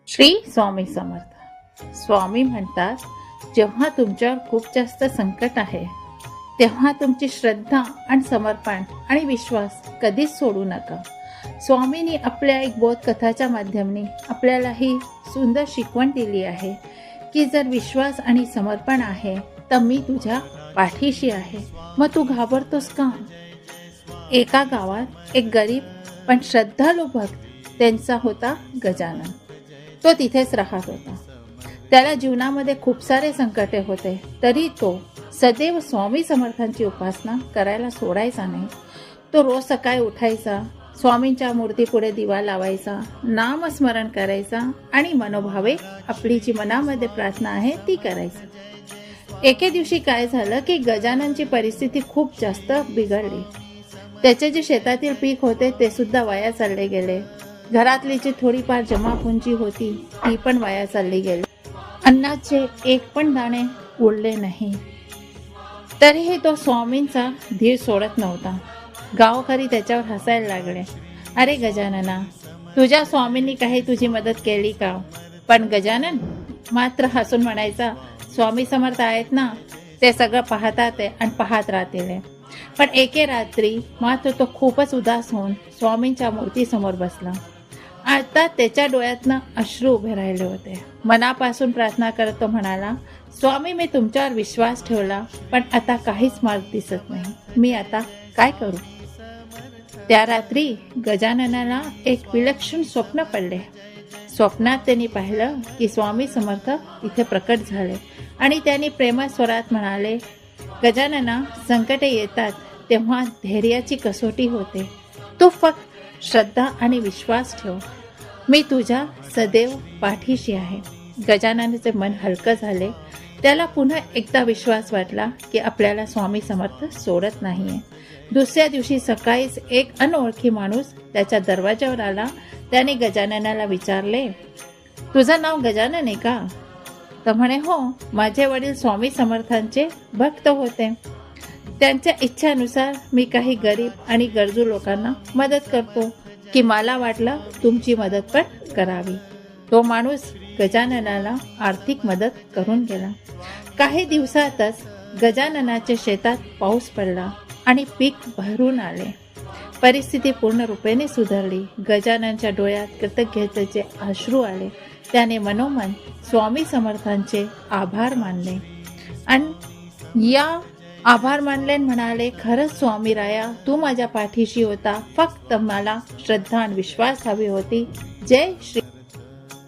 श्री स्वामी समर्थ. स्वामी म्हणतात, जेव्हा तुमच्यावर खूप जास्त संकट आहे तेव्हा तुमची श्रद्धा आणि समर्पण आणि विश्वास कधीच सोडू नका. स्वामींनी आपल्या एक बोधकथाच्या माध्यमाने आपल्याला ही सुंदर शिकवण दिली आहे की जर विश्वास आणि समर्पण आहे तर मी तुझ्या पाठीशी आहे, मग तू घाबरतोस का? एका गावात एक गरीब पण श्रद्धाळू भक्त त्यांचा होता गजानन. तो तिथेच राहत होता. त्याला जीवनामध्ये खूप सारे संकटे होते, तरी तो सदैव स्वामी समर्थांची उपासना करायला सोडायचा नाही. तो रोज सकाळी उठायचा, स्वामींच्या मूर्तीपुढे दिवा लावायचा, नामस्मरण करायचा आणि मनोभावे आपली जी मनामध्ये प्रार्थना आहे ती करायची. एके दिवशी काय झालं की गजाननची परिस्थिती खूप जास्त बिघडली. त्याचे जे शेतातील पीक होते ते सुद्धा वाया चालले गेले. घरातली जी थोडीफार जमापुंजी होती ती पण वाया चालली गेली. अन्नाचे एक पण दाणे उरले नाही. तरीही तो स्वामींचा धीर सोडत नव्हता. गावकरी त्याच्यावर हसायला लागले. अरे गजानना, तुझ्या स्वामींनी काही तुझी मदत केली का? पण गजानन मात्र हसून म्हणायचा, स्वामी समर्थ आहेत ना, ते सगळं पाहतात आणि पाहत राहतील. पण एके रात्री मात्र तो खूपच उदास होऊन स्वामींच्या मूर्तीसमोर बसला. आता त्याच्या डोळ्यातनं अश्रू उभे राहिले होते. मनापासून प्रार्थना करत तो म्हणाला, स्वामी, मी तुमच्यावर विश्वास ठेवला, पण आता काहीच मार्ग दिसत नाही. मी आता काय करू? त्या रात्री गजाननाला एक विलक्षण स्वप्न पडले. स्वप्नात त्यांनी पाहिलं की स्वामी समर्थ इथे प्रकट झाले आणि त्यांनी प्रेमळ स्वरात म्हणाले, गजानना, संकटे येतात तेव्हा धैर्याची कसोटी होते. तू फक्त श्रद्धा आणि विश्वास ठेव. मी तुझ्या सदैव पाठीशी आहे. गजाननाचे मन हलकं झाले. त्याला पुन्हा एकदा विश्वास वाटला की आपल्याला स्वामी समर्थ सोडत नाहीये. दुसऱ्या दिवशी सकाळीच एक अनोळखी माणूस त्याच्या दरवाजावर आला. त्याने गजाननाला विचारले, तुझं नाव गजानन आहे का? तर म्हणे, हो, माझे वडील स्वामी समर्थांचे भक्त होते. त्यांच्या इच्छानुसार मी काही गरीब आणि गरजू लोकांना मदत करतो की मला वाटलं तुमची मदत पण करावी. तो माणूस गजाननाला आर्थिक मदत करून गेला. काही दिवसातच गजाननाच्या शेतात पाऊस पडला आणि पीक भरून आले. परिस्थिती पूर्ण रूपेने सुधारली. गजाननच्या डोळ्यात कृतज्ञतेचे अश्रू आले. त्याने मनोमन स्वामी समर्थांचे आभार मानले आणि आभार मानले म्हणाले, खरंच स्वामी राया, तू माझ्या पाठीशी होता. फक्त मला श्रद्धा आणि विश्वास हवी होती. जय श्री